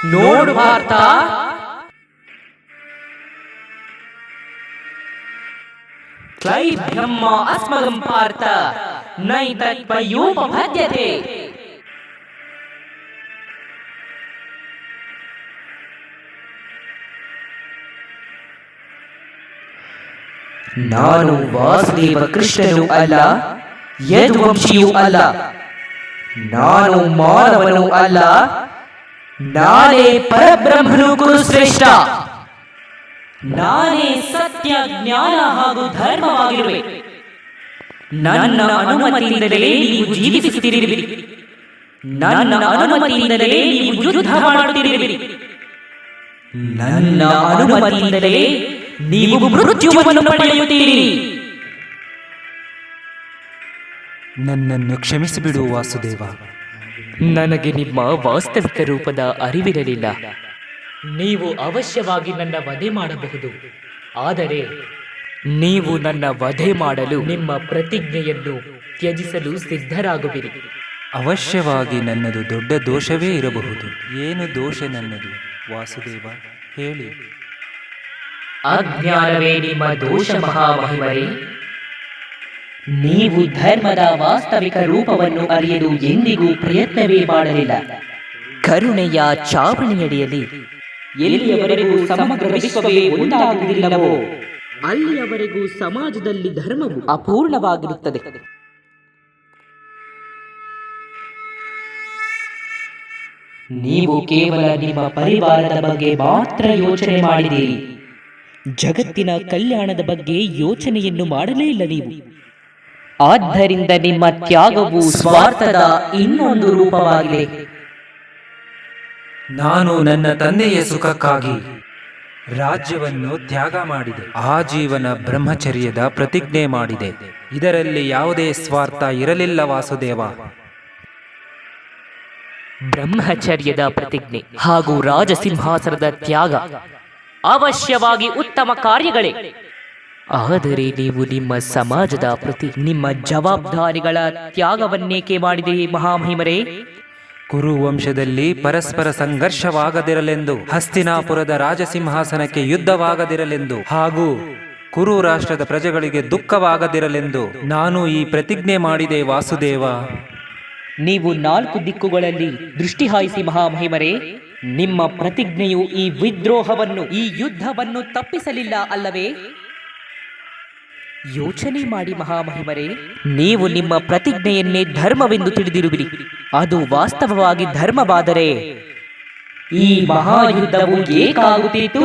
ನೋಡು ಪಾರ್ಥ, ಕ್ಲೈಬ್ರಹ್ಮ ಅಸ್ಮಗಂ ಪಾರ್ಥ ನೈತತ್ಪಯೋಪಪದ್ಯತೆ. ನಾನು ವಾಸುದೇವ ಕೃಷ್ಣನು ಅಲ್ಲ, ಯದುವಂಶಿಯೂ ಅಲ್ಲ, ನಾನು ಮಾನವನು ಅಲ್ಲ, ನಾನೇ ಪರಬ್ರಹ್ಮನು ಕುರುಶ್ರೇಷ್ಠ. ನಾನೇ ಸತ್ಯ, ಜ್ಞಾನ ಹಾಗೂ ಧರ್ಮವಾಗಿರುವೆ. ನನ್ನ ಅನುಮತಿಯಿಂದಲೇ ನೀವು ಜೀವಿಸುತ್ತಿರುವಿರಿ, ನನ್ನ ಅನುಮತಿಯಿಂದಲೇ ನೀವು ಯುದ್ಧ ಮಾಡುತ್ತಿರುವಿರಿ, ನನ್ನ ಅನುಮತಿಯಿಂದಲೇ ನೀವು ಮೃತ್ಯುವನ್ನು ಪಡೆಯುತ್ತೀರಿ. ನನ್ನನ್ನು ಕ್ಷಮಿಸಿಬಿಡು ವಾಸುದೇವ. ನನಗೆ ನಿಮ್ಮ ವಾಸ್ತವಿಕ ರೂಪದ ಅರಿವಿರಲಿಲ್ಲ. ನೀವು ಅವಶ್ಯವಾಗಿ ನನ್ನ ವಧೆ ಮಾಡಬಹುದು, ಆದರೆ ನೀವು ನನ್ನ ವಧೆ ಮಾಡಲು ನಿಮ್ಮ ಪ್ರತಿಜ್ಞೆಯನ್ನು ತ್ಯಜಿಸಲು ಸಿದ್ಧರಾಗುವಿರಿ. ಅವಶ್ಯವಾಗಿ ನನ್ನದು ದೊಡ್ಡ ದೋಷವೇ ಇರಬಹುದು. ಏನು ದೋಷ ನನ್ನದು ವಾಸುದೇವ, ಹೇಳಿ. ಅಜ್ಞಾನವೇ ನಿಮ್ಮ ದೋಷ ಮಹಾಮಹಿಮರೇ. ನೀವು ಧರ್ಮದ ವಾಸ್ತವಿಕ ರೂಪವನ್ನು ಅರಿಯಲು ಎಂದಿಗೂ ಪ್ರಯತ್ನವೇ ಮಾಡಲಿಲ್ಲ. ಕರುಣೆಯ ಚಾವಣಿಯಡಿಯಲ್ಲಿ ಎಲ್ಲಿಯವರೆಗೂ ಸಮಗ್ರ ವಿಶ್ವವೇ ಒಂದಾಗುವುದಿಲ್ಲವೋ ಅಲ್ಲಿಯವರೆಗೂ ಸಮಾಜದಲ್ಲಿ ಧರ್ಮವು ಅಪೂರ್ಣವಾಗಿರುತ್ತದೆ. ನೀವು ಕೇವಲ ನಿಮ್ಮ ಪರಿವಾರದ ಬಗ್ಗೆ ಮಾತ್ರ ಯೋಚನೆ ಮಾಡಿದ್ದೀರಿ. ಜಗತ್ತಿನ ಕಲ್ಯಾಣದ ಬಗ್ಗೆ ಯೋಚನೆಯನ್ನು ಮಾಡಲೇ ಇಲ್ಲ ನೀವು. ಆದ್ದರಿಂದ ನಿಮ್ಮ ತ್ಯಾಗವು ಸ್ವಾರ್ಥದ ಇನ್ನೊಂದು ರೂಪವಾಗಿದೆ. ನಾನು ನನ್ನ ತಂದೆಯ ಸುಖಕ್ಕಾಗಿ ರಾಜ್ಯವನ್ನು ತ್ಯಾಗ ಮಾಡಿದೆ. ಆಜೀವನ ಬ್ರಹ್ಮಚರ್ಯದ ಪ್ರತಿಜ್ಞೆ ಮಾಡಿದೆ. ಇದರಲ್ಲಿ ಯಾವುದೇ ಸ್ವಾರ್ಥ ಇರಲಿಲ್ಲ ವಾಸುದೇವ. ಬ್ರಹ್ಮಚರ್ಯದ ಪ್ರತಿಜ್ಞೆ ಹಾಗೂ ರಾಜಸಿಂಹಾಸನದ ತ್ಯಾಗ ಅವಶ್ಯವಾಗಿ ಉತ್ತಮ ಕಾರ್ಯಗಳೇ. ಆದರೆ ನೀವು ನಿಮ್ಮ ಸಮಾಜದ ಪ್ರತಿ ನಿಮ್ಮ ಜವಾಬ್ದಾರಿಗಳ ತ್ಯಾಗವನ್ನೇಕೆ ಮಾಡಿದಿರಿ ಮಹಾಮಹಿಮರೇ? ಕುರುವಂಶದಲ್ಲಿ ಪರಸ್ಪರ ಸಂಘರ್ಷವಾಗದಿರಲೆಂದು, ಹಸ್ತಿನಾಪುರದ ರಾಜಸಿಂಹಾಸನಕ್ಕೆ ಯುದ್ಧವಾಗದಿರಲೆಂದು ಹಾಗೂ ಕುರು ರಾಷ್ಟ್ರದ ಪ್ರಜೆಗಳಿಗೆ ದುಃಖವಾಗದಿರಲೆಂದು ನಾನು ಈ ಪ್ರತಿಜ್ಞೆ ಮಾಡಿದೆ ವಾಸುದೇವ. ನೀವು 4 ದಿಕ್ಕುಗಳಲ್ಲಿ ದೃಷ್ಟಿ ಹಾಯಿಸಿ ಮಹಾಮಹಿಮರೇ. ನಿಮ್ಮ ಪ್ರತಿಜ್ಞೆಯು ಈ ವಿದ್ರೋಹವನ್ನು, ಈ ಯುದ್ಧವನ್ನು ತಪ್ಪಿಸಲಿಲ್ಲ ಅಲ್ಲವೇ? ಯೋಚನೆ ಮಾಡಿ ಮಹಾಮಹಿಮರೇ. ನೀವು ನಿಮ್ಮ ಪ್ರತಿಜ್ಞೆಯನ್ನೇ ಧರ್ಮವೆಂದು ತಿಳಿದಿರುವಿರಿ. ಅದು ವಾಸ್ತವವಾಗಿ ಧರ್ಮವಾದರೆ ಈ ಮಹಾಯುದ್ಧವು ಏಕಾಗುತ್ತಿತ್ತು.